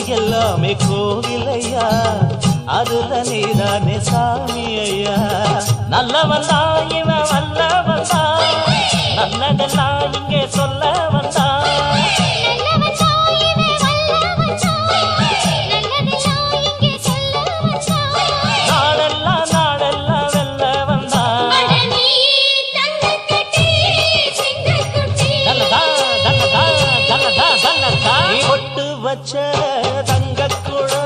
எல்லாமே கோவிலையா அதுல நீதானே சாமி ஐயா நல்லவன் தான் இவன் வல்லவன் தான் நல்லதெல்லாம் இங்கே சொல்ல வந்தான் வச்ச தங்க குழ